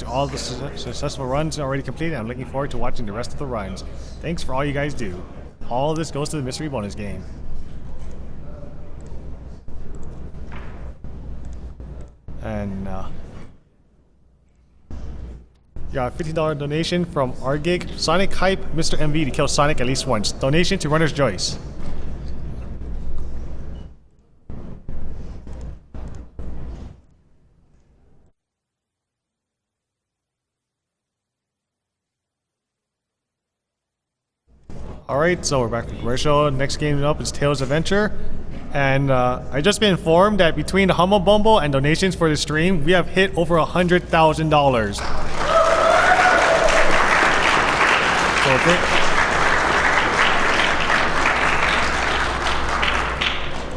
to all the successful runs already completed. I'm looking forward to watching the rest of the runs. Thanks for all you guys do. All of this goes to the mystery bonus game. And got a $50 donation from Argig. Sonic hype Mr. MV to kill Sonic at least once. Donation to Runner's Joyce. Alright, so we're back from commercial. Next game up is Tails Adventure. And I just been informed that between the Humble Bumble and donations for the stream, we have hit over $100,000.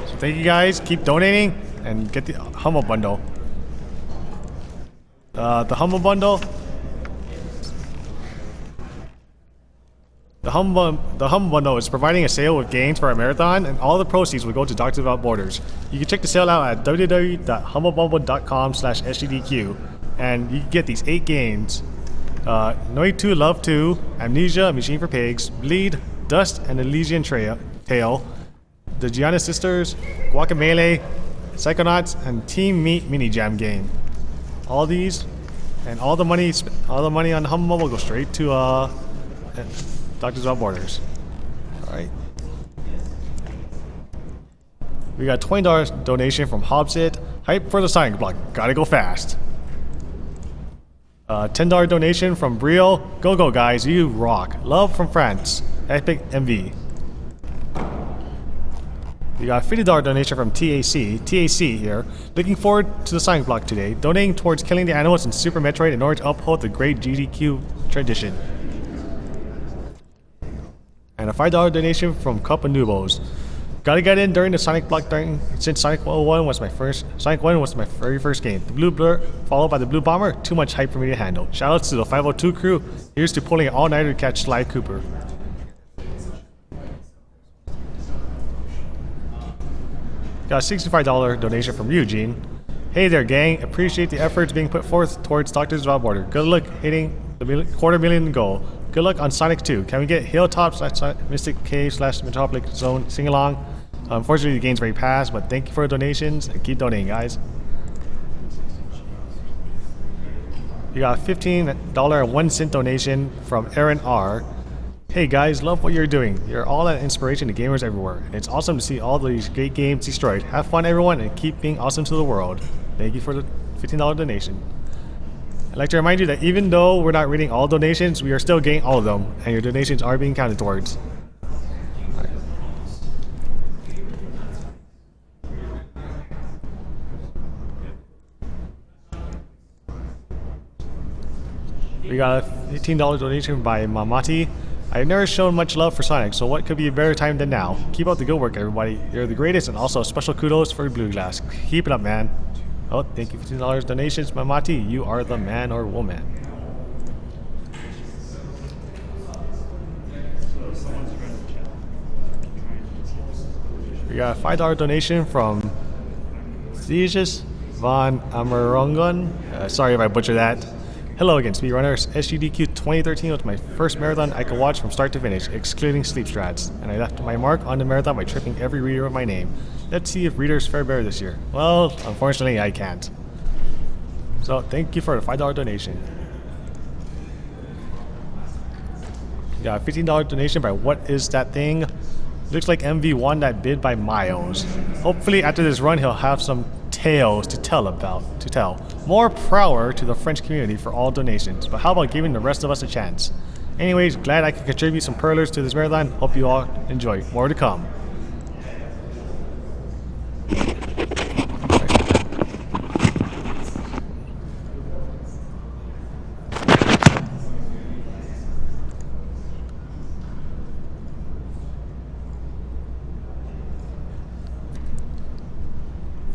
So thank you guys. Keep donating and get the Humble Bundle. The Humble Bundle. The Humble Bundle is providing a sale with games for our marathon, and all the proceeds will go to Doctors Without Borders. You can check the sale out at www.humblebumble.com/SGDQ, and you can get these 8 games. Noi 2 Love 2, Amnesia, Machine for Pigs, Bleed, Dust and Elysian Tale, the Gianna Sisters, Guacamelee, Psychonauts, and Team Meat Mini Jam game. All these, and all the money on the Humble will go straight to Doctors Without Borders. Alright. We got a $20 donation from Hobbsit. Hype for the Sonic block. Gotta go fast. $10 donation from Brio. Go guys, you rock. Love from France. Epic MV. We got a $50 donation from TAC here. Looking forward to the Sonic block today. Donating towards killing the animals in Super Metroid in order to uphold the great GDQ tradition. And a $5 donation from Cup of Noobos. Gotta get in during the Sonic block since Sonic 1 was my very first game. The Blue Blur followed by the Blue Bomber, too much hype for me to handle. Shoutouts to the 502 crew. Here's to pulling an all-nighter to catch Sly Cooper. Got a $65 donation from Eugene. Hey there gang, appreciate the efforts being put forth towards Doctors Without Border. Good luck hitting the $250,000 goal. Good luck on Sonic 2. Can we get Hilltop / Mystic Cave / Metropolic Zone sing along? Unfortunately, the game's already passed, but thank you for the donations and keep donating, guys. You got a $15.01 donation from Aaron R. Hey guys, love what you're doing. You're all an inspiration to gamers everywhere. It's awesome to see all these great games destroyed. Have fun, everyone, and keep being awesome to the world. Thank you for the $15 donation. I'd like to remind you that even though we're not reading all donations, we are still getting all of them, and your donations are being counted towards. Right. We got a $15 donation by Mamati. I've never shown much love for Sonic, so what could be a better time than now? Keep up the good work, everybody. You're the greatest, and also special kudos for Blue Glass. Keep it up, man. Oh, thank you for $15 donations, Mamati. You are the man or woman. We got a $5 donation from Thesis Von Amarongon. Sorry if I butchered that. Hello again, speedrunners. SGDQ2013 was my first marathon I could watch from start to finish, excluding sleep strats, and I left my mark on the marathon by tripping every reader with my name. Let's see if readers fare better this year. Well, unfortunately, I can't. So, thank you for the $5 donation. Got a $15 donation by What Is That Thing? Looks like MV won that bid by miles. Hopefully, after this run, he'll have some tales to tell. More power to the French community for all donations, but how about giving the rest of us a chance? Anyways, glad I could contribute some perlers to this marathon. Hope you all enjoy. More to come.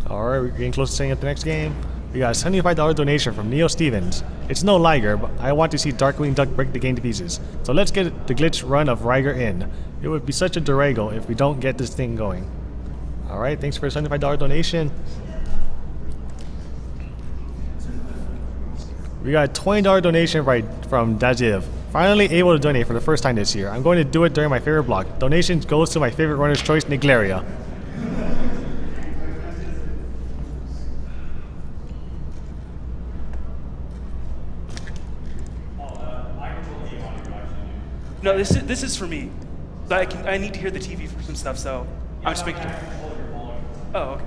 Alright, we're getting close to setting up the next game. We got a $75 donation from Neo Stevens. It's no Liger, but I want to see Darkwing Duck break the game to pieces. So let's get the glitch run of Riger in. It would be such a derago if we don't get this thing going. Alright, thanks for the $75 donation. We got a $20 donation from Dajiv. Finally able to donate for the first time this year. I'm going to do it during my favorite block. Donation goes to my favorite runner's choice, Niglaria. No, this is for me. So I need to hear the TV for some stuff, so I'm just making. Oh, okay.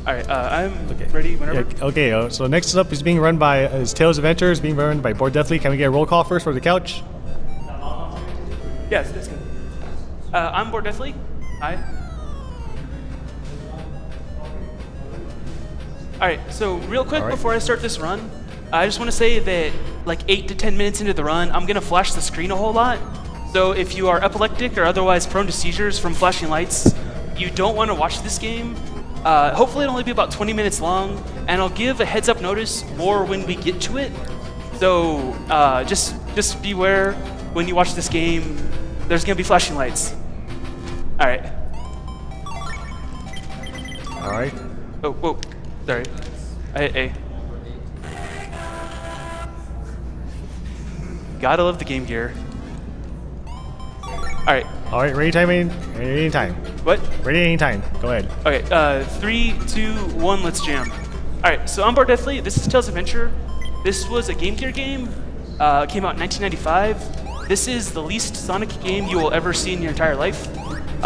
All right, I'm ready whenever. Yeah, okay, so next up is being run by Tales Adventures, being run by boredeathly. Can we get a roll call first for the couch? Yes, that's good. I'm boredeathly. Hi. All right, so real quick before I start this run, I just want to say that like 8 to 10 minutes into the run, I'm going to flash the screen a whole lot. So if you are epileptic or otherwise prone to seizures from flashing lights, you don't want to watch this game. Hopefully it'll only be about 20 minutes long, and I'll give a heads up notice more when we get to it. So just beware when you watch this game, there's going to be flashing lights. All right. All right. Oh, whoa, sorry. Hey. Gotta love the Game Gear. All right, ready time. What? Ready anytime, go ahead. Okay, 3, 2, 1, let's jam. All right, so I'm boredeathly. This is Tales Adventure. This was a Game Gear game. It came out in 1995. This is the least Sonic game you will ever see in your entire life.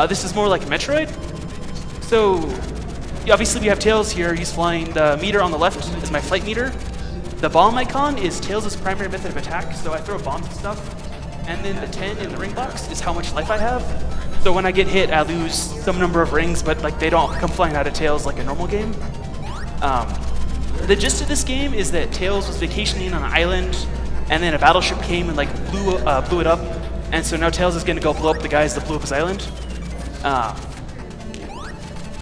This is more like Metroid. So, obviously we have Tails here. He's flying. The meter on the left is my flight meter. The bomb icon is Tails' primary method of attack, so I throw bombs and stuff. And then the 10 in the ring box is how much life I have. So when I get hit, I lose some number of rings, but like they don't come flying out of Tails like a normal game. The gist of this game is that Tails was vacationing on an island, and then a battleship came and like blew it up. And so now Tails is going to go blow up the guys that blew up his island.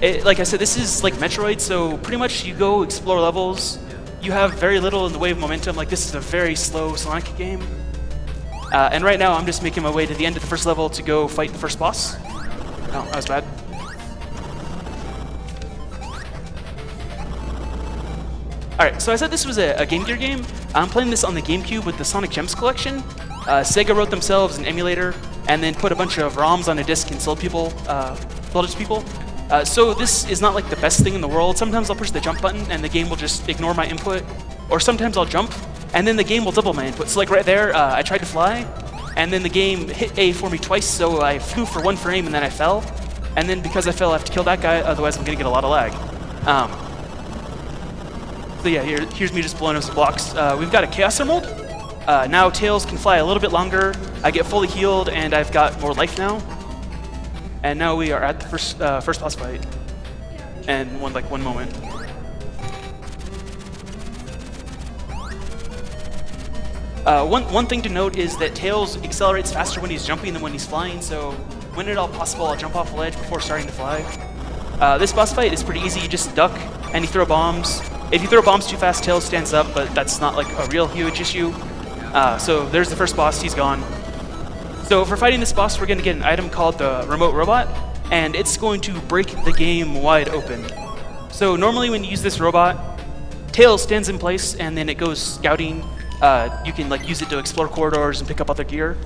Like I said, this is like Metroid, so pretty much you go explore levels. You have very little in the way of momentum. Like this is a very slow Sonic game. And right now I'm just making my way to the end of the first level to go fight the first boss. Oh, that was bad. Alright, so I said this was a Game Gear game. I'm playing this on the GameCube with the Sonic Gems collection. Sega wrote themselves an emulator and then put a bunch of ROMs on a disc and sold it to people. So this is not like the best thing in the world. Sometimes I'll push the jump button and the game will just ignore my input. Or sometimes I'll jump and then the game will double my input. So like right there, I tried to fly and then the game hit A for me twice, so I flew for 1 frame and then I fell. And then because I fell, I have to kill that guy, otherwise I'm gonna get a lot of lag. So yeah, here's me just blowing up some blocks. We've got a Chaos Emerald. Now Tails can fly a little bit longer. I get fully healed and I've got more life now. And now we are at the first boss fight. And one moment. One thing to note is that Tails accelerates faster when he's jumping than when he's flying, so when at all possible, I'll jump off the ledge before starting to fly. This boss fight is pretty easy. You just duck and you throw bombs. If you throw bombs too fast, Tails stands up, but that's not like a real huge issue. So there's the first boss, he's gone. So for fighting this boss, we're going to get an item called the Remote Robot, and it's going to break the game wide open. So normally when you use this robot, Tails stands in place and then it goes scouting. You can use it to explore corridors and pick up other gear.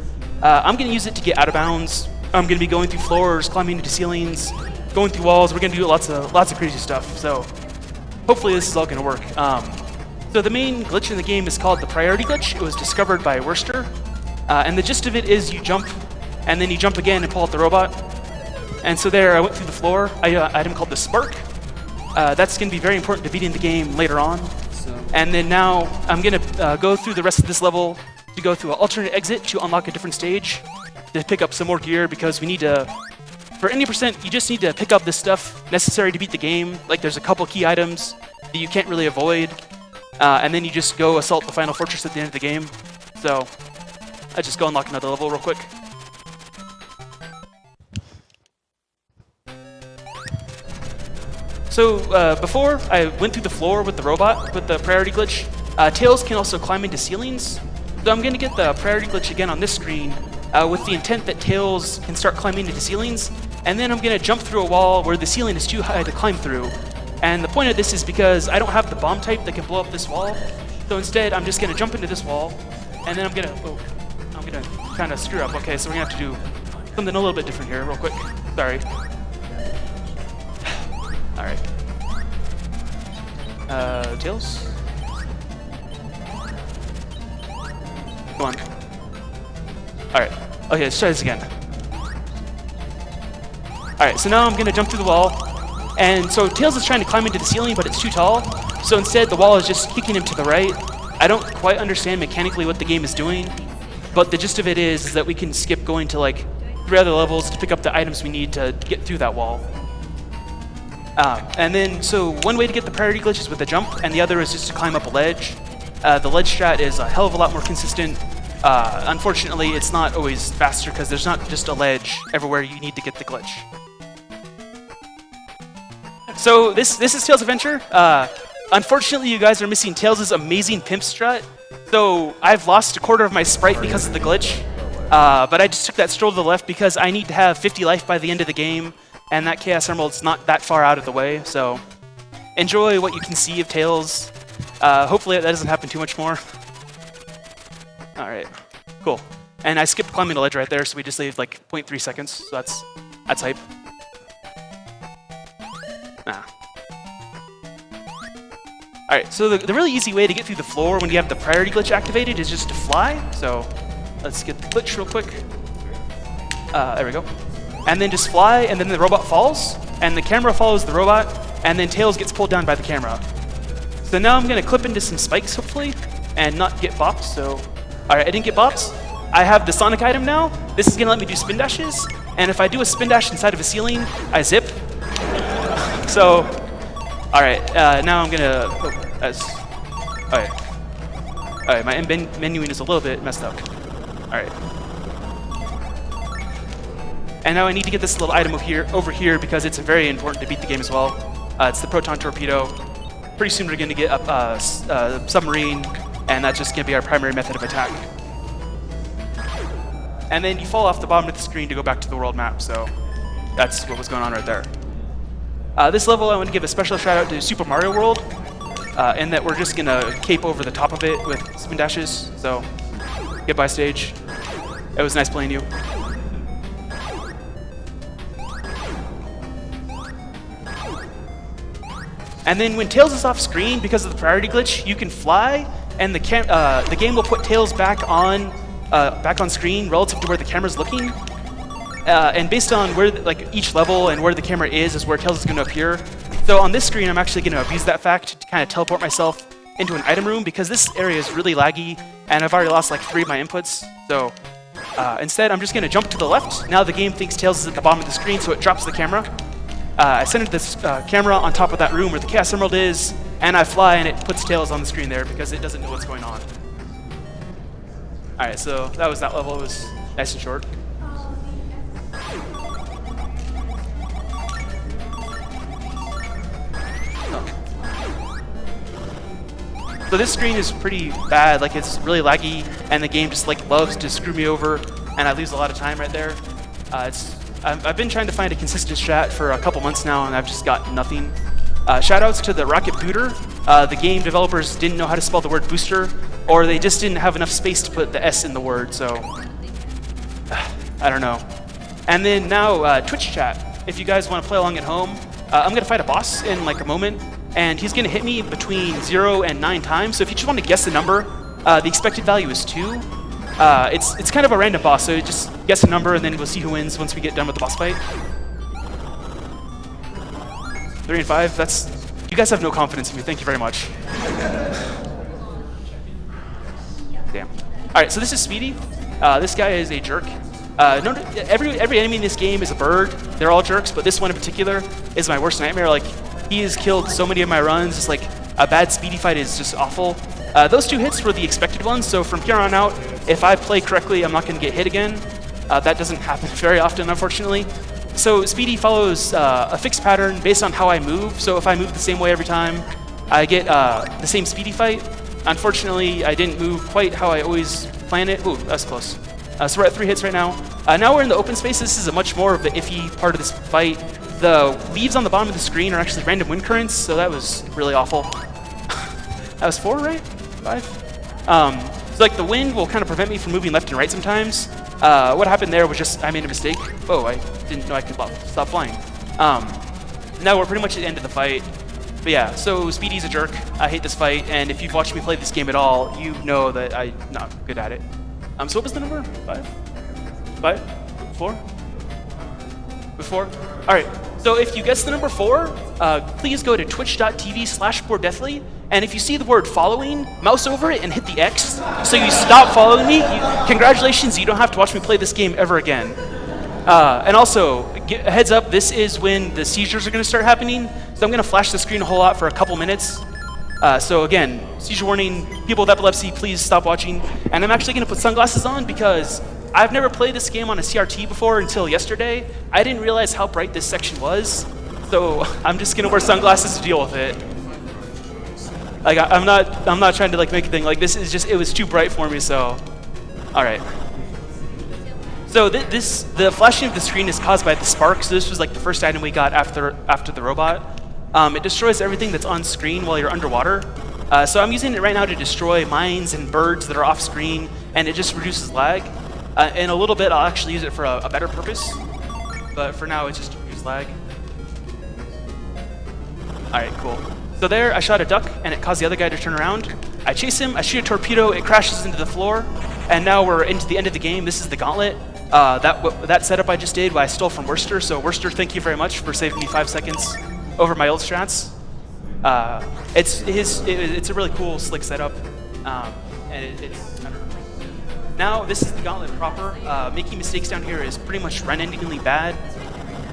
I'm going to use it to get out of bounds. I'm going to be going through floors, climbing into ceilings, going through walls. We're going to do lots of crazy stuff. So hopefully this is all going to work. So the main glitch in the game is called the priority glitch. It was discovered by Worcester. And the gist of it is you jump, and then you jump again and pull out the robot. And so there I went through the floor. I got an item called the Spark. That's going to be very important to beating the game later on. And then now I'm going to go through the rest of this level to go through an alternate exit to unlock a different stage to pick up some more gear, because we need to, for any percent, you just need to pick up the stuff necessary to beat the game. Like there's a couple key items that you can't really avoid. And then you just go assault the final fortress at the end of the game. So I just go unlock another level real quick. So before I went through the floor with the robot, with the priority glitch, Tails can also climb into ceilings. So I'm going to get the priority glitch again on this screen with the intent that Tails can start climbing into ceilings. And then I'm going to jump through a wall where the ceiling is too high to climb through. And the point of this is because I don't have the bomb type that can blow up this wall. So instead, I'm just gonna jump into this wall, and then I'm gonna kind of screw up. Okay, so we're gonna have to do something a little bit different here real quick. Sorry. All right. Tails? Come on. All right. Okay, let's try this again. All right, so now I'm gonna jump through the wall. And so Tails is trying to climb into the ceiling, but it's too tall. So instead, the wall is just kicking him to the right. I don't quite understand mechanically what the game is doing, but the gist of it is that we can skip going to like 3 other levels to pick up the items we need to get through that wall. And then, so one way to get the priority glitch is with a jump, and the other is just to climb up a ledge. The ledge strat is a hell of a lot more consistent. Unfortunately, it's not always faster because there's not just a ledge everywhere you need to get the glitch. So this is Tails' adventure. Unfortunately, you guys are missing Tails' amazing pimp strut. So I've lost a quarter of my sprite because of the glitch. But I just took that stroll to the left because I need to have 50 life by the end of the game, and that Chaos Emerald's not that far out of the way. So enjoy what you can see of Tails. Hopefully that doesn't happen too much more. All right, cool. And I skipped climbing the ledge right there, so we just saved like 0.3 seconds. So that's hype. All right, so the really easy way to get through the floor when you have the priority glitch activated is just to fly. So let's get the glitch real quick. There we go. And then just fly, and then the robot falls, and the camera follows the robot, and then Tails gets pulled down by the camera. So now I'm gonna clip into some spikes, hopefully, and not get bopped. So, all right, I didn't get bopped. I have the Sonic item now. This is gonna let me do spin dashes, and if I do a spin dash inside of a ceiling, I zip. So, all right, now I'm gonna, all right, my menuing is a little bit messed up. All right. And now I need to get this little item over here because it's very important to beat the game as well. It's the Proton Torpedo. Pretty soon we're gonna get a submarine, and that's just gonna be our primary method of attack. And then you fall off the bottom of the screen to go back to the world map, so that's what was going on right there. This level I want to give a special shout out to Super Mario World, in that we're just gonna cape over the top of it with spin dashes, so goodbye stage. It was nice playing you. And then when Tails is off screen because of the priority glitch, you can fly, and the game will put Tails back on screen relative to where the camera's looking. And based on where each level and where the camera is where Tails is going to appear. So on this screen, I'm actually going to abuse that fact to kind of teleport myself into an item room because this area is really laggy, and I've already lost like 3 of my inputs. So instead, I'm just going to jump to the left. Now the game thinks Tails is at the bottom of the screen, so it drops the camera. I centered this camera on top of that room where the Chaos Emerald is, and I fly, and it puts Tails on the screen there because it doesn't know what's going on. All right, so that was that level. It was nice and short. So this screen is pretty bad, like it's really laggy, and the game just like loves to screw me over, and I lose a lot of time right there. I've been trying to find a consistent strat for a couple months now, and I've just got nothing. Shoutouts to the Rocket Booter. The game developers didn't know how to spell the word booster, or they just didn't have enough space to put the S in the word, so I don't know. And then now Twitch chat. If you guys want to play along at home, I'm gonna fight a boss in like a moment, and he's gonna hit me between 0 and 9 times. So if you just want to guess the number, the expected value is 2. It's kind of a random boss, so just guess a number, and then we'll see who wins once we get done with the boss fight. 3 and 5. You guys have no confidence in me. Thank you very much. Damn. All right, so this is Speedy. This guy is a jerk. Every enemy in this game is a bird. They're all jerks, but this one in particular is my worst nightmare. Like, he has killed so many of my runs. It's like a bad Speedy fight is just awful. Those 2 hits were the expected ones, so from here on out, if I play correctly, I'm not going to get hit again. That doesn't happen very often, unfortunately. So Speedy follows a fixed pattern based on how I move. So if I move the same way every time, I get the same Speedy fight. Unfortunately, I didn't move quite how I always plan it. Ooh, that's close. So we're at 3 hits right now. Now we're in the open space. This is a much more of the iffy part of this fight. the leaves on the bottom of the screen are actually random wind currents, so that was really awful. That was 4, right? 5? So like the wind will kind of prevent me from moving left and right sometimes. What happened there was just I made a mistake. Oh, I didn't know I could stop flying. Now we're pretty much at the end of the fight. But yeah, so Speedy's a jerk. I hate this fight, and if you've watched me play this game at all, you know that I'm not good at it. So what was the number? 5? 5? 4? With 4? Alright, so if you guess the number 4, please go to twitch.tv/boredeathly, and if you see the word following, mouse over it and hit the X, so you stop following me. Congratulations, you don't have to watch me play this game ever again. And also, a heads up, this is when the seizures are going to start happening, so I'm going to flash the screen a whole lot for a couple minutes. So again, seizure warning, people with epilepsy, please stop watching. And I'm actually going to put sunglasses on because I've never played this game on a CRT before until yesterday. I didn't realize how bright this section was, so I'm just going to wear sunglasses to deal with it. Like I'm not trying to like make a thing. Like this is just, it was too bright for me, so all right. So the flashing of the screen is caused by the spark. So this was like the first item we got after the robot. It destroys everything that's on screen while you're underwater. So I'm using it right now to destroy mines and birds that are off screen, and it just reduces lag. In a little bit, I'll actually use it for a better purpose, but for now, it's just to reduce lag. All right, cool. So there, I shot a duck, and it caused the other guy to turn around. I chase him, I shoot a torpedo, it crashes into the floor, and now we're into the end of the game. This is the gauntlet. That setup I just did, I stole from Worcester. So Worcester, thank you very much for saving me 5 seconds over my old strats. It's a really cool, slick setup, and it's. I don't know. Now this is the gauntlet proper. Making mistakes down here is pretty much run-endingly bad.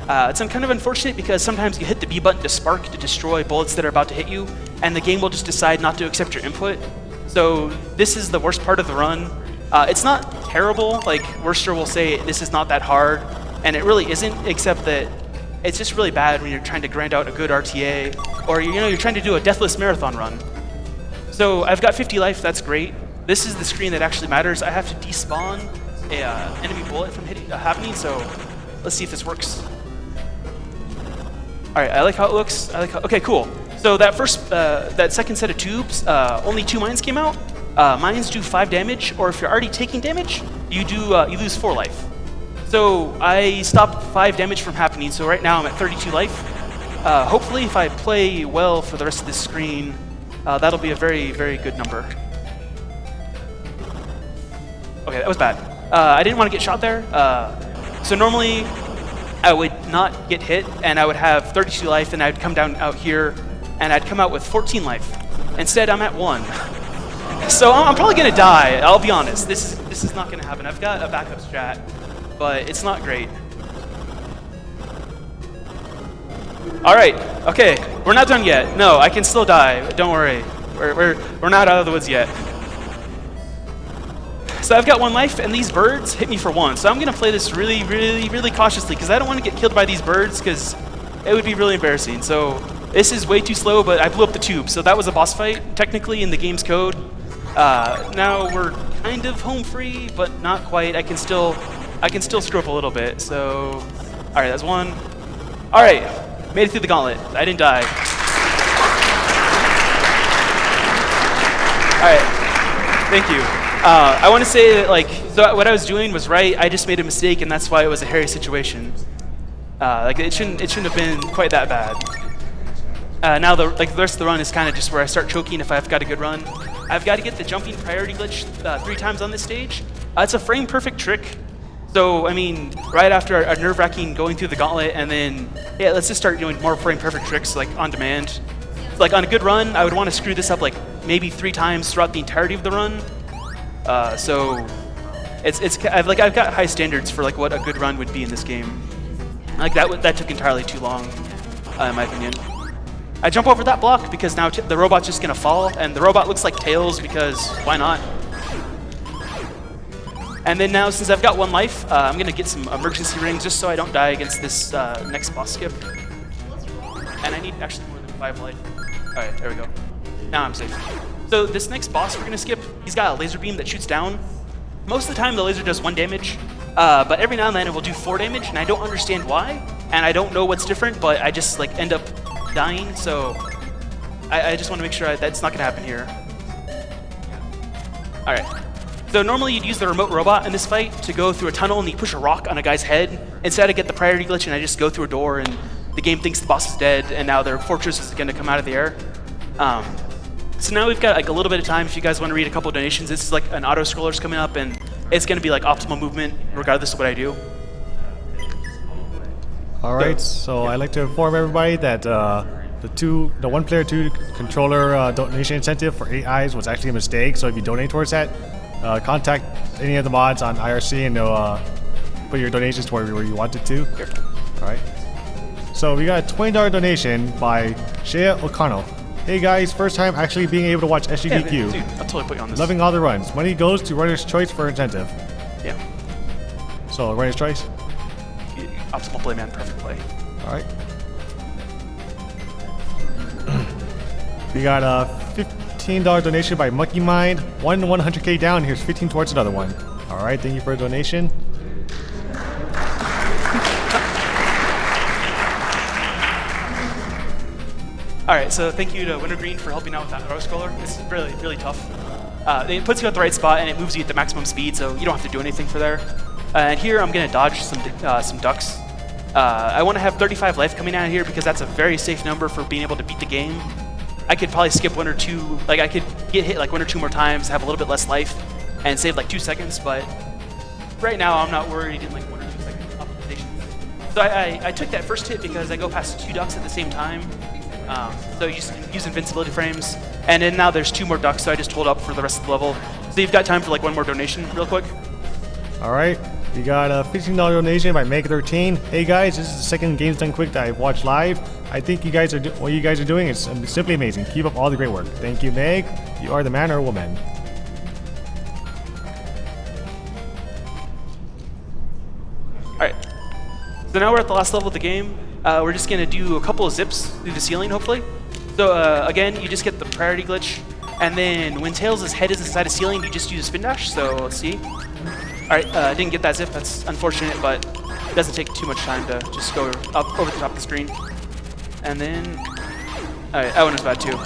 It's kind of unfortunate because sometimes you hit the B button to spark to destroy bullets that are about to hit you, and the game will just decide not to accept your input. So this is the worst part of the run. It's not terrible. Like Worcester will say this is not that hard, and it really isn't, except that it's just really bad when you're trying to grind out a good RTA, or you're trying to do a deathless marathon run. So I've got 50 life, that's great. This is the screen that actually matters. I have to despawn an enemy bullet from happening, so let's see if this works. All right, I like how it looks. Okay, cool. So that second set of tubes, only 2 mines came out. Mines do 5 damage, or if you're already taking damage, you lose 4 life. So I stopped 5 damage from happening, so right now I'm at 32 life. Hopefully if I play well for the rest of this screen, that'll be a very, very good number. Okay, that was bad. I didn't want to get shot there. So normally I would not get hit, and I would have 32 life, and I'd come down out here, and I'd come out with 14 life. Instead, I'm at 1. So I'm probably gonna die, I'll be honest. This is not gonna happen. I've got a backup strat, but it's not great. All right, okay, we're not done yet. No, I can still die, don't worry. We're not out of the woods yet. So I've got 1 life, and these birds hit me for 1. So I'm gonna play this really, really, really cautiously, because I don't want to get killed by these birds, because it would be really embarrassing. So this is way too slow, but I blew up the tube. So that was a boss fight, technically in the game's code. Now we're kind of home free, but not quite. I can still screw up a little bit. So, all right, that's 1. All right, made it through the gauntlet. I didn't die. All right, thank you. I want to say that, so what I was doing was right. I just made a mistake, and that's why it was a hairy situation. It shouldn't have been quite that bad. Now the rest of the run is kind of just where I start choking if I've got a good run. I've got to get the jumping priority glitch 3 times on this stage. It's a frame perfect trick. So I mean, right after a nerve-wracking going through the gauntlet, and then yeah, let's just start doing more frame perfect tricks like on demand. Like on a good run, I would want to screw this up like maybe 3 times throughout the entirety of the run. So I've got high standards for like what a good run would be in this game. Like that took entirely too long, in my opinion. I jump over that block because now the robot's just gonna fall, and the robot looks like Tails because why not? And then now, since I've got 1 life, I'm gonna get some emergency rings just so I don't die against this next boss skip. And I need actually more than 5 life. All right, there we go. Now I'm safe. So this next boss we're gonna skip, he's got a laser beam that shoots down. Most of the time the laser does 1 damage, but every now and then it will do 4 damage, and I don't understand why. and I don't know what's different, but I just like end up dying. So I just want to make sure that's not going to happen here. All right. So normally you'd use the remote robot in this fight to go through a tunnel and you push a rock on a guy's head. Instead I get the priority glitch and I just go through a door and the game thinks the boss is dead and now their fortress is going to come out of the air. So now we've got like a little bit of time if you guys want to read a couple donations. This is like an auto scroller's coming up and it's going to be like optimal movement regardless of what I do. All right, so I'd like to inform everybody that the one player two controller donation incentive for 8 eyes was actually a mistake. So if you donate towards that, contact any of the mods on IRC and they'll put your donations where you want it to. Here. All right. So we got a $20 donation by Shea Okano. Hey guys, first time actually being able to watch SGDQ. Yeah, dude, I'll totally put you on this. Loving all the runs. Money goes to Runner's Choice for incentive. Yeah. So Runner's Choice. Optimal play, man. Perfect play. All right. We got a $15 donation by Monkey Mind. 100K down. Here's 15 towards another one. All right. Thank you for the donation. All right. So thank you to Wintergreen for helping out with that auto scroller. It's really, really tough. It puts you at the right spot and it moves you at the maximum speed, so you don't have to do anything for there. And here I'm gonna dodge some ducks. I want to have 35 life coming out of here because that's a very safe number for being able to beat the game. I could probably skip one or two, like I could get hit like 1 or 2 more times, have a little bit less life, and save like 2 seconds, but right now I'm not worried in like 1 or 2 second optimization. So I took that first hit because I go past 2 ducks at the same time. So you just use invincibility frames, and then now there's 2 more ducks, so I just hold up for the rest of the level. So you've got time for like 1 more donation real quick. All right. We got a $15 donation by Meg13. Hey guys, this is the second Games Done Quick that I've watched live. I think you guys are what you guys are doing is simply amazing. Keep up all the great work. Thank you, Meg. You are the man or woman. All right. So now we're at the last level of the game. We're just gonna do a couple of zips through the ceiling, hopefully. So again, you just get the priority glitch, and then when Tails' head is inside a ceiling, you just use a spin dash. So let's see. All right, I didn't get that zip. That's unfortunate, but it doesn't take too much time to just go up over the top of the screen. And then, all right, that one was bad too.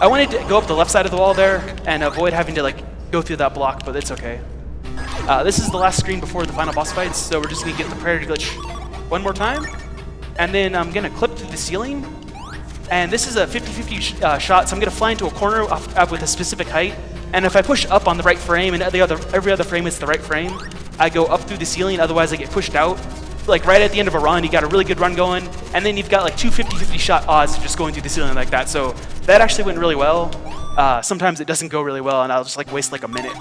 I wanted to go up the left side of the wall there and avoid having to like go through that block, but it's okay. This is the last screen before the final boss fights, so we're just gonna get the priority glitch 1 more time, and then I'm gonna clip through the ceiling. And this is a 50-50 shot, so I'm gonna fly into a corner up with a specific height. And if I push up on the right frame and every other frame is the right frame, I go up through the ceiling, otherwise I get pushed out. Like right at the end of a run, you got a really good run going, and then you've got like 2 50-50 shot odds just going through the ceiling like that. So that actually went really well. Sometimes it doesn't go really well, and I'll just like waste like a minute.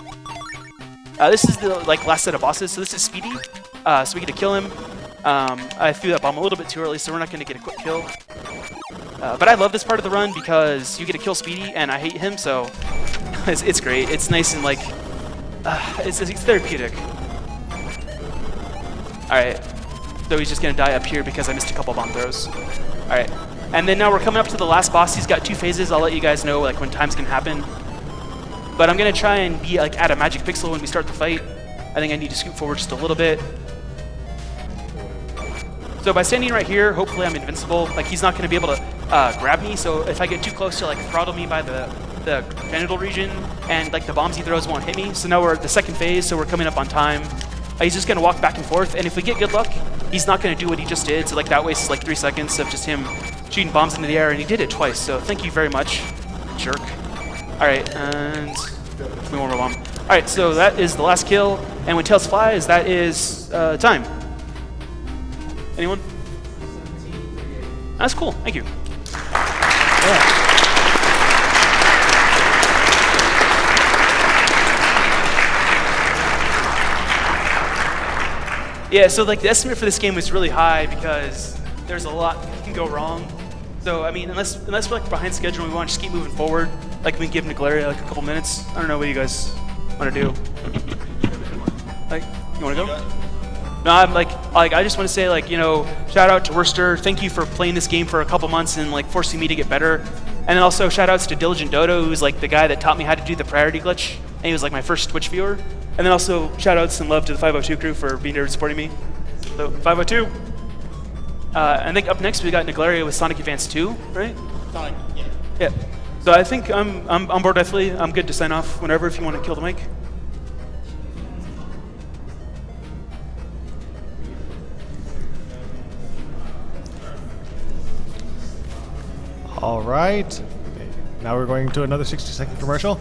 This is the like last set of bosses, so this is Speedy. So we get to kill him. I threw that bomb a little bit too early, so we're not gonna get a quick kill. But I love this part of the run because you get to kill Speedy, and I hate him, so it's great. It's nice and like, it's therapeutic. All right, so he's just gonna die up here because I missed a couple bomb throws. All right, and then now we're coming up to the last boss. He's got 2 phases. I'll let you guys know like when times can happen. But I'm gonna try and be like at a magic pixel when we start the fight. I think I need to scoot forward just a little bit. So by standing right here, hopefully I'm invincible. Like he's not gonna be able to grab me. So if I get too close to like throttle me by the genital region, and like the bombs he throws won't hit me. So now we're at the second phase, so we're coming up on time. He's just gonna walk back and forth, and if we get good luck, he's not gonna do what he just did. So like that wastes like 3 seconds of just him shooting bombs into the air, and he did it twice. So thank you very much, jerk. All right, and one more bomb. All right, so that is the last kill, and when Tails flies, that is time. Anyone? That's cool. Thank you. Yeah. Yeah, so like the estimate for this game was really high because there's a lot that can go wrong. So I mean, unless we're like behind schedule and we want to just keep moving forward, like we can give Naglaria like a couple minutes. I don't know what you guys want to do. Like, you want to go? No, I'm like I just want to say like, you know, shout out to Worcester. Thank you for playing this game for a couple months and like forcing me to get better. And then also shout outs to Diligent Dodo, who's like the guy that taught me how to do the priority glitch. And he was like my first Twitch viewer. And then also shout outs and love to the 502 crew for being there and supporting me. So 502. I think up next we got Naglaria with Sonic Advance 2, right? Sonic, yeah. Yeah. So I think I'm boredeathly. I'm good to sign off whenever if you want to kill the mic. All right. Now we're going to another 60-second commercial.